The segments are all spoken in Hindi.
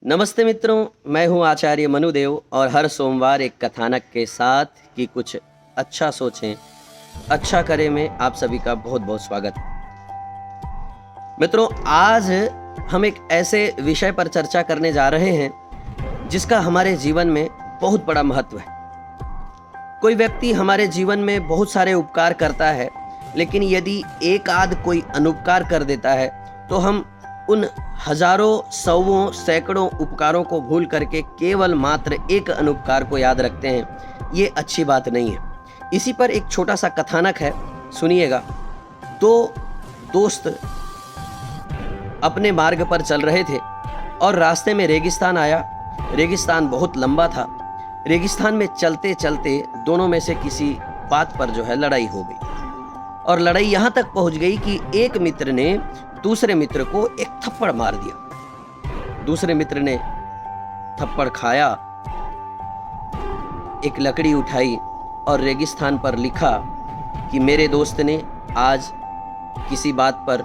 नमस्ते मित्रों, मैं हूं आचार्य मनुदेव और हर सोमवार एक कथानक के साथ कि कुछ अच्छा सोचें, अच्छा करें में आप सभी का बहुत बहुत स्वागत। मित्रों, आज हम एक ऐसे विषय पर चर्चा करने जा रहे हैं जिसका हमारे जीवन में बहुत बड़ा महत्व है। कोई व्यक्ति हमारे जीवन में बहुत सारे उपकार करता है, लेकिन यदि एक आध कोई अनुपकार कर देता है तो हम उन हजारों, सौों, सैकड़ों उपकारों को भूल करके केवल मात्र एक अनुपकार को याद रखते हैं। ये अच्छी बात नहीं है। इसी पर एक छोटा सा कथानक है, सुनिएगा। दो दोस्त अपने मार्ग पर चल रहे थे और रास्ते में रेगिस्तान आया। रेगिस्तान बहुत लंबा था। रेगिस्तान में चलते चलते दोनों में से किसी बात पर जो है लड़ाई हो गई और लड़ाई यहाँ तक पहुँच गई कि एक मित्र ने दूसरे मित्र को एक थप्पड़ मार दिया। दूसरे मित्र ने थप्पड़ खाया, एक लकड़ी उठाई और रेगिस्तान पर लिखा कि मेरे दोस्त ने आज किसी बात पर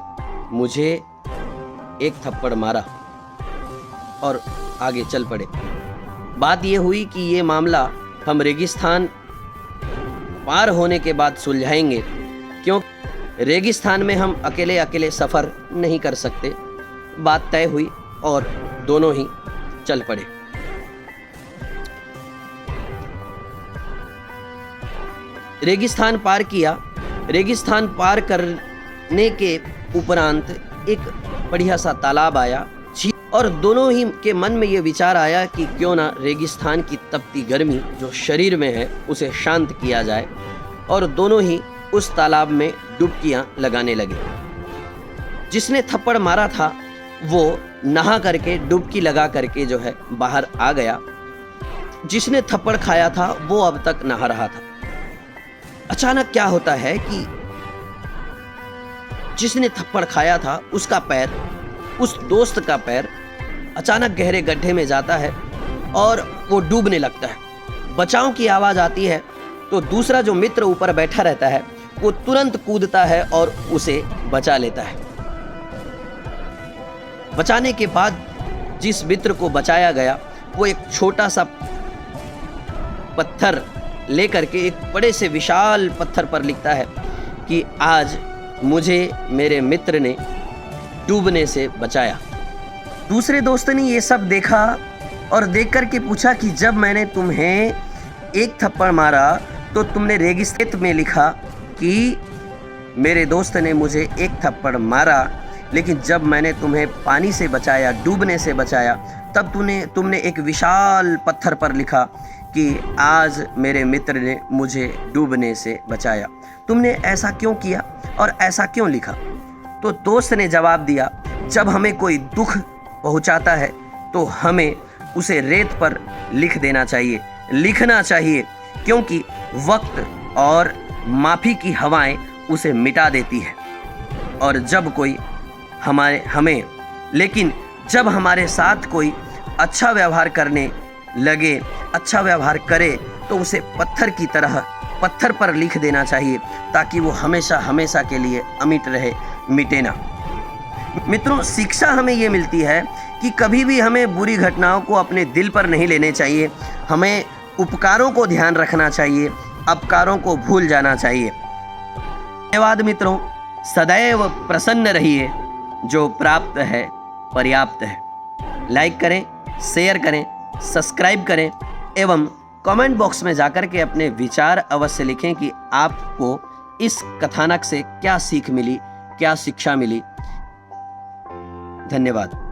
मुझे एक थप्पड़ मारा, और आगे चल पड़े। बात यह हुई कि ये मामला हम रेगिस्तान पार होने के बाद सुलझाएंगे, क्योंकि रेगिस्तान में हम अकेले अकेले सफ़र नहीं कर सकते। बात तय हुई और दोनों ही चल पड़े। रेगिस्तान पार किया। रेगिस्तान पार करने के उपरांत एक बढ़िया सा तालाब आया और दोनों ही के मन में ये विचार आया कि क्यों ना रेगिस्तान की तपती गर्मी जो शरीर में है उसे शांत किया जाए, और दोनों ही उस तालाब में डुबकियां लगाने लगे। जिसने थप्पड़ मारा था वो नहा करके, डुबकी लगा करके जो है बाहर आ गया। जिसने थप्पड़ खाया था वो अब तक नहा रहा था। अचानक क्या होता है कि जिसने थप्पड़ खाया था उसका पैर, उस दोस्त का पैर अचानक गहरे गड्ढे में जाता है और वो डूबने लगता है। बचाव की आवाज आती है तो दूसरा जो मित्र ऊपर बैठा रहता है वो तुरंत कूदता है और उसे बचा लेता है। बचाने के बाद जिस मित्र को बचाया गया वो एक छोटा सा पत्थर लेकर के एक बड़े से विशाल पत्थर पर लिखता है कि आज मुझे मेरे मित्र ने डूबने से बचाया। दूसरे दोस्त ने ये सब देखा और देख करके पूछा कि जब मैंने तुम्हें एक थप्पड़ मारा तो तुमने रेगिस्तान में लिखा कि मेरे दोस्त ने मुझे एक थप्पड़ मारा, लेकिन जब मैंने तुम्हें पानी से बचाया, डूबने से बचाया, तब तुमने एक विशाल पत्थर पर लिखा कि आज मेरे मित्र ने मुझे डूबने से बचाया। तुमने ऐसा क्यों किया और ऐसा क्यों लिखा? तो दोस्त ने जवाब दिया, जब हमें कोई दुख पहुंचाता है तो हमें उसे रेत पर लिख देना चाहिए, लिखना चाहिए, क्योंकि वक्त और माफ़ी की हवाएं उसे मिटा देती है। और जब कोई लेकिन जब हमारे साथ कोई अच्छा व्यवहार करने लगे, अच्छा व्यवहार करे, तो उसे पत्थर की तरह पत्थर पर लिख देना चाहिए, ताकि वो हमेशा हमेशा के लिए अमिट रहे, मिटे ना। मित्रों, शिक्षा हमें ये मिलती है कि कभी भी हमें बुरी घटनाओं को अपने दिल पर नहीं लेने चाहिए। हमें उपकारों को ध्यान रखना चाहिए, अपकारों को भूल जाना चाहिए। धन्यवाद मित्रों। सदैव प्रसन्न रहिए। जो प्राप्त है पर्याप्त है। लाइक करें, शेयर करें, सब्सक्राइब करें एवं कमेंट बॉक्स में जाकर के अपने विचार अवश्य लिखें कि आपको इस कथानक से क्या सीख मिली, क्या शिक्षा मिली। धन्यवाद।